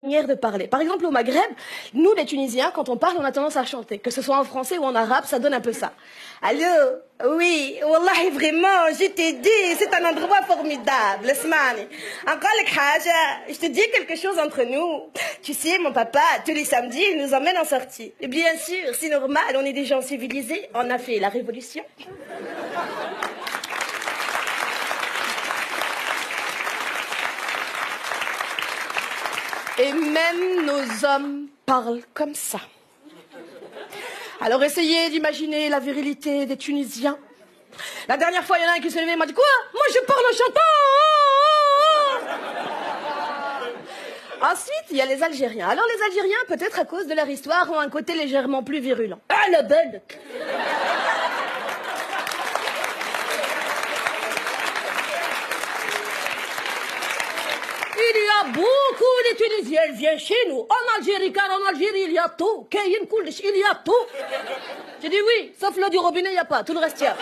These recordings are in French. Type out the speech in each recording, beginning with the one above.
manière de parler. Par exemple, au Maghreb, nous, les Tunisiens, quand on parle, on a tendance à chanter. Que ce soit en français ou en arabe, ça donne un peu ça. Allô? Oui, wallahi, vraiment, je t'ai dit, c'est un endroit formidable. Esmani. Encore je te dis quelque chose entre nous. Tu sais, mon papa, tous les samedis, il nous emmène en sortie. Et bien sûr, c'est normal, on est des gens civilisés. On a fait la révolution. Et même nos hommes parlent comme ça. Alors essayez d'imaginer la virilité des Tunisiens. La dernière fois, il y en a un qui s'est levé et m'a dit « Quoi? Moi, je parle en chantant !» Ensuite, il y a les Algériens. Alors les Algériens, peut-être à cause de leur histoire, ont un côté légèrement plus virulent. Ah, le bed! Il y a beaucoup de Tunisiens, ils viennent chez nous, en Algérie, car en Algérie, il y a tout. Il y a tout. J'ai dit oui, sauf l'eau du robinet, il n'y a pas. Tout le reste, il y a.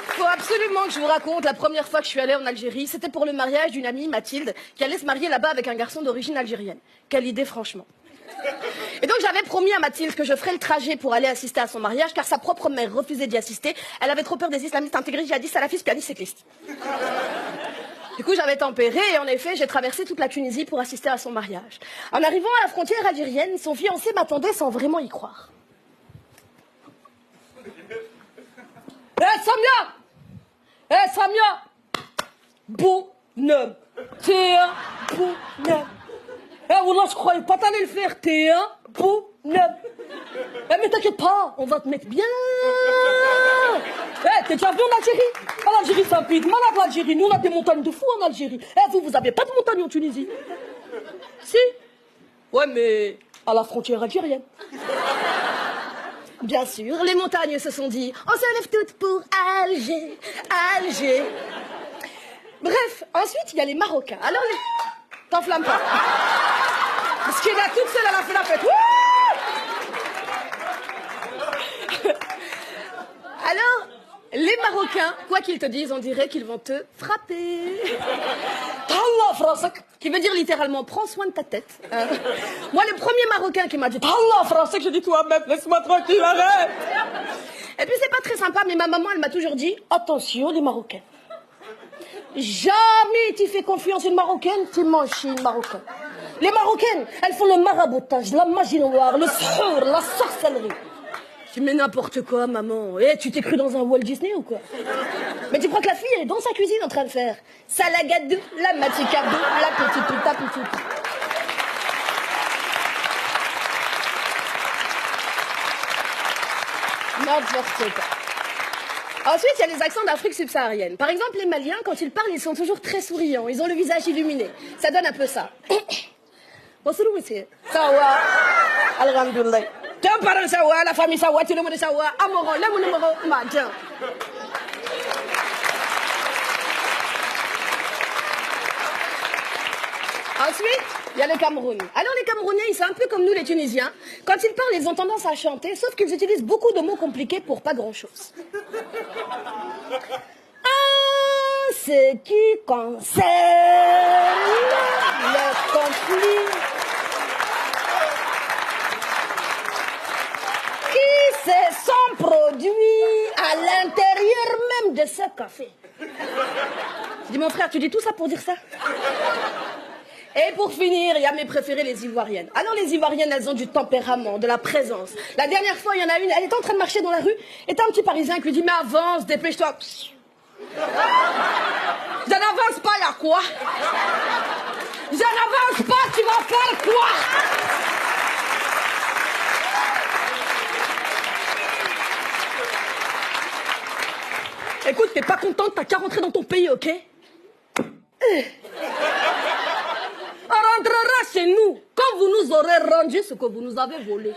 Il faut absolument que je vous raconte la première fois que je suis allée en Algérie. C'était pour le mariage d'une amie, Mathilde, qui allait se marier là-bas avec un garçon d'origine algérienne. Quelle idée, franchement. Et donc j'avais promis à Mathilde que je ferais le trajet pour aller assister à son mariage, car sa propre mère refusait d'y assister. Elle avait trop peur des islamistes intégrés, djihadistes, salafistes, pianistes, cyclistes. Du coup, j'avais tempéré et en effet, j'ai traversé toute la Tunisie pour assister à son mariage. En arrivant à la frontière algérienne, son fiancé m'attendait sans vraiment y croire. Samia, Samia, bonhomme, t'es un bonhomme. Wallah, je croyais pas t'allais le faire, t'es un bonhomme. Mais t'inquiète pas, on va te mettre bien. T'es déjà venu en Algérie? En Algérie, c'est un pays de malade, l'Algérie. Nous, on a des montagnes de fous en Algérie. Vous avez pas de montagnes en Tunisie? Si? Ouais, mais à la frontière algérienne. Bien sûr, les montagnes se sont dit, on se lève toutes pour Alger, Alger. Bref, ensuite, il y a les Marocains. Alors, t'enflamme pas. Parce qu'il est toute seule à la fin de la fête. Alors, les Marocains, quoi qu'ils te disent, on dirait qu'ils vont te frapper. Allah, français, qui veut dire littéralement, prends soin de ta tête. Moi, le premier Marocain qui m'a dit, Allah, français, que je dis toi-même, laisse-moi tranquille, arrête. Et puis, c'est pas très sympa, mais ma maman, elle m'a toujours dit, attention, les Marocains. Jamais tu fais confiance à une Marocaine, tu manges chez une Marocaine. Les Marocaines, elles font le maraboutage, la magie noire, le sourd, la sorcellerie. Tu mets n'importe quoi, maman. Tu t'es cru dans un Walt Disney ou quoi? Mais tu crois que la fille, elle est dans sa cuisine en train de faire salagadou, la maticadou, la petite puta petite. N'importe quoi. Ensuite, il y a les accents d'Afrique subsaharienne. Par exemple, les Maliens, quand ils parlent, ils sont toujours très souriants. Ils ont le visage illuminé. Ça donne un peu ça. Bonsoir, monsieur. Sawa. Alhamdulillah. T'es un parent Sawa, la famille Sawa, tu le monde Sawa. Amoro, le numéro, madjan. Ensuite, il y a le Cameroun. Alors les Camerounais, ils sont un peu comme nous les Tunisiens. Quand ils parlent, ils ont tendance à chanter, sauf qu'ils utilisent beaucoup de mots compliqués pour pas grand-chose. En ce qui concerne le conflit qui se sont produits à l'intérieur même de ce café. Je dis, mon frère, tu dis tout ça pour dire ça? Et pour finir, il y a mes préférées, les Ivoiriennes. Alors les Ivoiriennes, elles ont du tempérament, de la présence. La dernière fois, il y en a une, elle était en train de marcher dans la rue, et t'as un petit Parisien qui lui dit, mais avance, dépêche-toi. Je n'avance pas, il y a quoi? Je n'avance pas, tu vas faire quoi? Écoute, t'es pas contente, t'as qu'à rentrer dans ton pays, ok? On rentrera chez nous quand vous nous aurez rendu ce que vous nous avez volé.